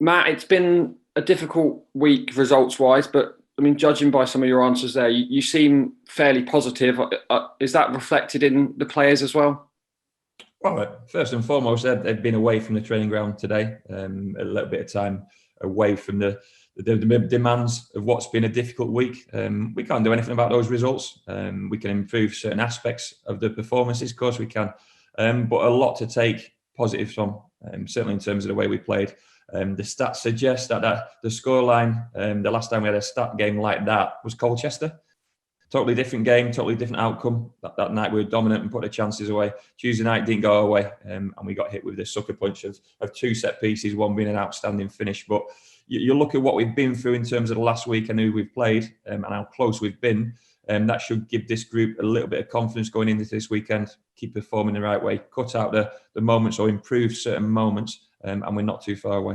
Matt, it's been a difficult week results-wise, but I mean, judging by some of your answers there, you seem fairly positive. Is that reflected in the players as well? Well, first and foremost, they've been away from the training ground today, a little bit of time away from the demands of what's been a difficult week. We can't do anything about those results. We can improve certain aspects of the performances, of course we can, but a lot to take positives from, certainly in terms of the way we played. The stats suggest that the scoreline, the last time we had a stat game like that was Colchester. Totally different game, totally different outcome. That night we were dominant and put the chances away. Tuesday night didn't go away, and we got hit with the sucker punch of two set pieces, one being an outstanding finish. But you look at what we've been through in terms of the last week and who we've played, and how close we've been. That should give this group a little bit of confidence going into this weekend. Keep performing the right way, cut out the moments or improve certain moments, and we're not too far away.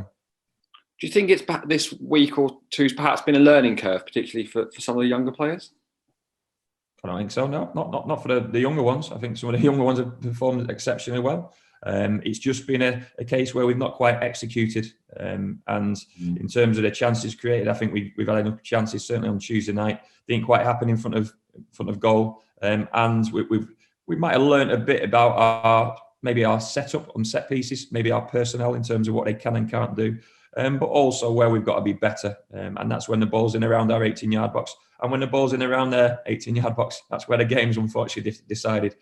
Do you think it's this week or two's perhaps been a learning curve, particularly for some of the younger players? I don't think so. No, not for the younger ones. I think some of the younger ones have performed exceptionally well. It's just been a case where we've not quite executed. And in terms of the chances created, I think we've had enough chances. Certainly on Tuesday night, didn't quite happen in front of goal. And we might have learned a bit about our setup on set pieces, maybe our personnel in terms of what they can and can't do. But also where we've got to be better. And that's when the ball's in around our 18-yard box. And when the ball's in around their 18-yard box, that's where the game's unfortunately decided.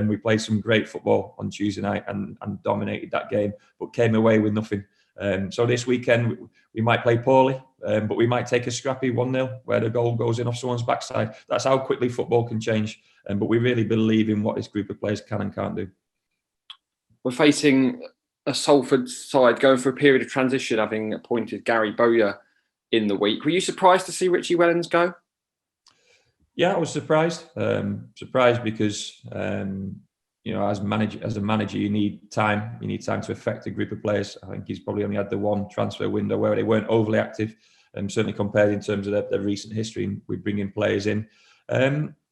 We played some great football on Tuesday night and dominated that game, but came away with nothing. So this weekend, we might play poorly, but we might take a scrappy 1-0 where the goal goes in off someone's backside. That's how quickly football can change. But we really believe in what this group of players can and can't do. We're facing a Salford side going through a period of transition, having appointed Gary Bowyer in the week. Were you surprised to see Richie Wellens go? Yeah, I was surprised. Surprised because as a manager, you need time. You need time to affect a group of players. I think he's probably only had the one transfer window where they weren't overly active, certainly compared in terms of their recent history with bringing players in.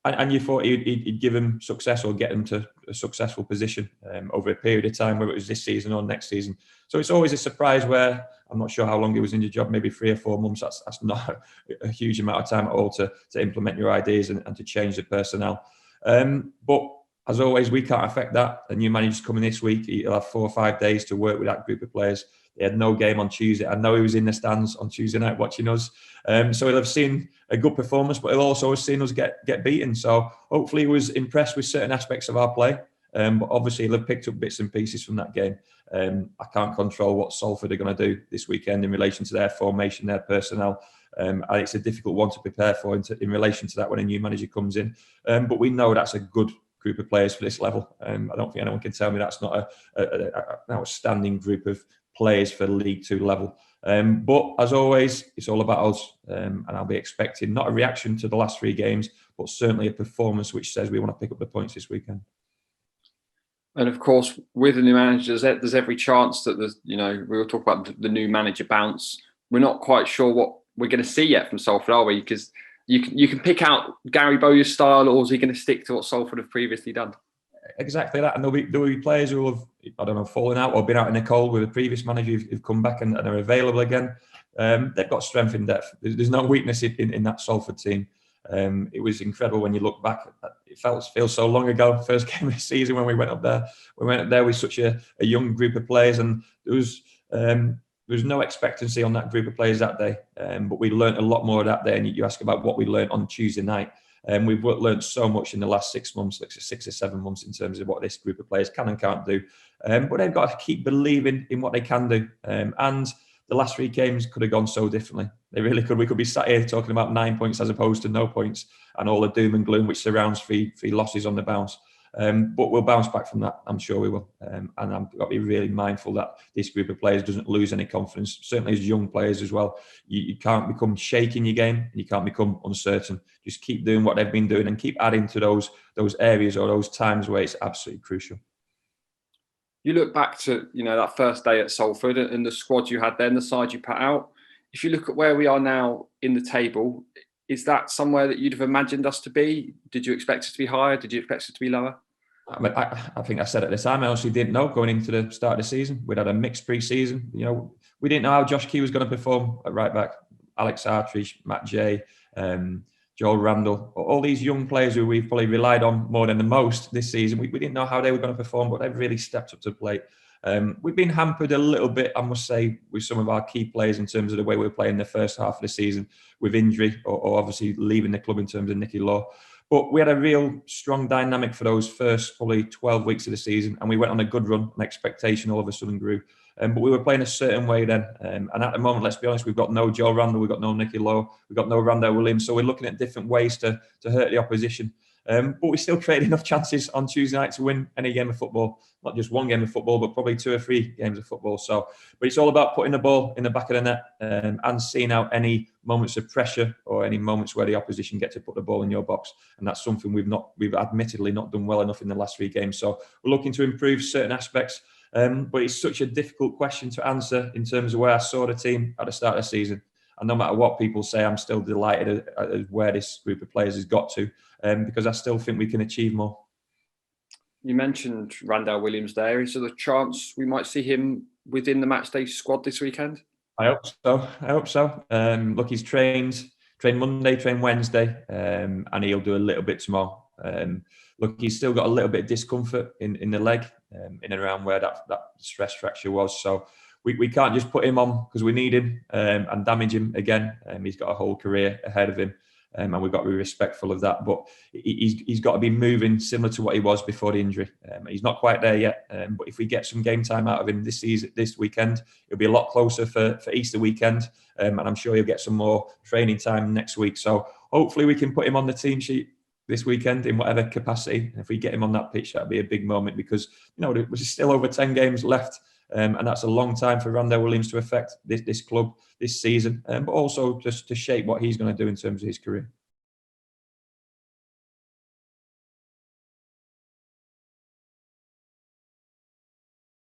And you thought he'd give them success or get them to a successful position over a period of time, whether it was this season or next season. So it's always a surprise where I'm not sure how long he was in your job, maybe 3 or 4 months. That's not a huge amount of time at all to implement your ideas and to change the personnel. But as always, we can't affect that. A new manager's coming this week. He'll have 4 or 5 days to work with that group of players. He had no game on Tuesday. I know he was in the stands on Tuesday night watching us. So he'll have seen a good performance, but he'll also have seen us get beaten. So hopefully he was impressed with certain aspects of our play. But obviously he'll have picked up bits and pieces from that game. I can't control what Salford are going to do this weekend in relation to their formation, their personnel. And it's a difficult one to prepare for in relation to that when a new manager comes in. But we know that's a good group of players for this level. I don't think anyone can tell me that's not an outstanding group of players for League Two level. But as always, it's all about us. And I'll be expecting not a reaction to the last 3 games, but certainly a performance which says we want to pick up the points this weekend. And of course, with the new managers, there's every chance that we will talk about the new manager bounce. We're not quite sure what we're going to see yet from Salford, are we? Because you can pick out Gary Bowyer's style, or is he going to stick to what Salford have previously done? Exactly that. And there'll be players who have, fallen out or been out in the cold with a previous manager who've come back and are available again. They've got strength in depth. There's no weakness in that Salford team. It was incredible when you look back. It feels so long ago. First game of the season when we went up there. We went up there with such a young group of players, and there was no expectancy on that group of players that day. But we learned a lot more that day. And you ask about what we learned on Tuesday night. We've learned so much in the last 6 months, like 6 or 7 months, in terms of what this group of players can and can't do. But they've got to keep believing in what they can do. And the last 3 games could have gone so differently. They really could. We could be sat here talking about 9 points as opposed to no points and all the doom and gloom which surrounds three losses on the bounce. But we'll bounce back from that. I'm sure we will. And I've got to be really mindful that this group of players doesn't lose any confidence, certainly as young players as well. You can't become shaky in your game and you can't become uncertain. Just keep doing what they've been doing and keep adding to those areas or those times where it's absolutely crucial. You look back to that first day at Salford and the squad you had then, the side you put out. If you look at where we are now in the table, is that somewhere that you'd have imagined us to be? Did you expect us to be higher? Did you expect us to be lower? I think I said at the time, I honestly didn't know going into the start of the season. We'd had a mixed pre-season. we didn't know how Josh Key was going to perform at right back. Alex Artridge, Matt Jay, Joel Randall, all these young players who we've probably relied on more than the most this season. We didn't know how they were going to perform, but they've really stepped up to the plate. We've been hampered a little bit, I must say, with some of our key players in terms of the way we were playing the first half of the season with injury or obviously leaving the club in terms of Nicky Law. But we had a real strong dynamic for those first probably 12 weeks of the season, and we went on a good run, and expectation all of a sudden grew. But we were playing a certain way then. And at the moment, let's be honest, we've got no Joe Randall, we've got no Nicky Law, we've got no Randall Williams. So we're looking at different ways to hurt the opposition. But we still create enough chances on Tuesday night to win any game of football. Not just one game of football, but probably 2 or 3 games of football. So, but it's all about putting the ball in the back of the net and seeing out any moments of pressure or any moments where the opposition get to put the ball in your box. And that's something we've admittedly not done well enough in the last 3 games. So we're looking to improve certain aspects. But it's such a difficult question to answer in terms of where I saw the team at the start of the season. And no matter what people say, I'm still delighted at where this group of players has got to, because I still think we can achieve more. You mentioned Randall Williams there. Is there a chance we might see him within the matchday squad this weekend? I hope so. Look, he's trained Monday, trained Wednesday, and he'll do a little bit tomorrow. Look, he's still got a little bit of discomfort in the leg, in and around where that stress fracture was. So we can't just put him on because we need him and damage him again. He's got a whole career ahead of him. And we've got to be respectful of that. But he's got to be moving similar to what he was before the injury. He's not quite there yet. But if we get some game time out of him this weekend, it'll be a lot closer for Easter weekend. And I'm sure he'll get some more training time next week. So hopefully we can put him on the team sheet this weekend in whatever capacity. And if we get him on that pitch, that'll be a big moment because, there's still over 10 games left. And that's a long time for Randall Williams to affect this club this season, but also just to shape what he's going to do in terms of his career.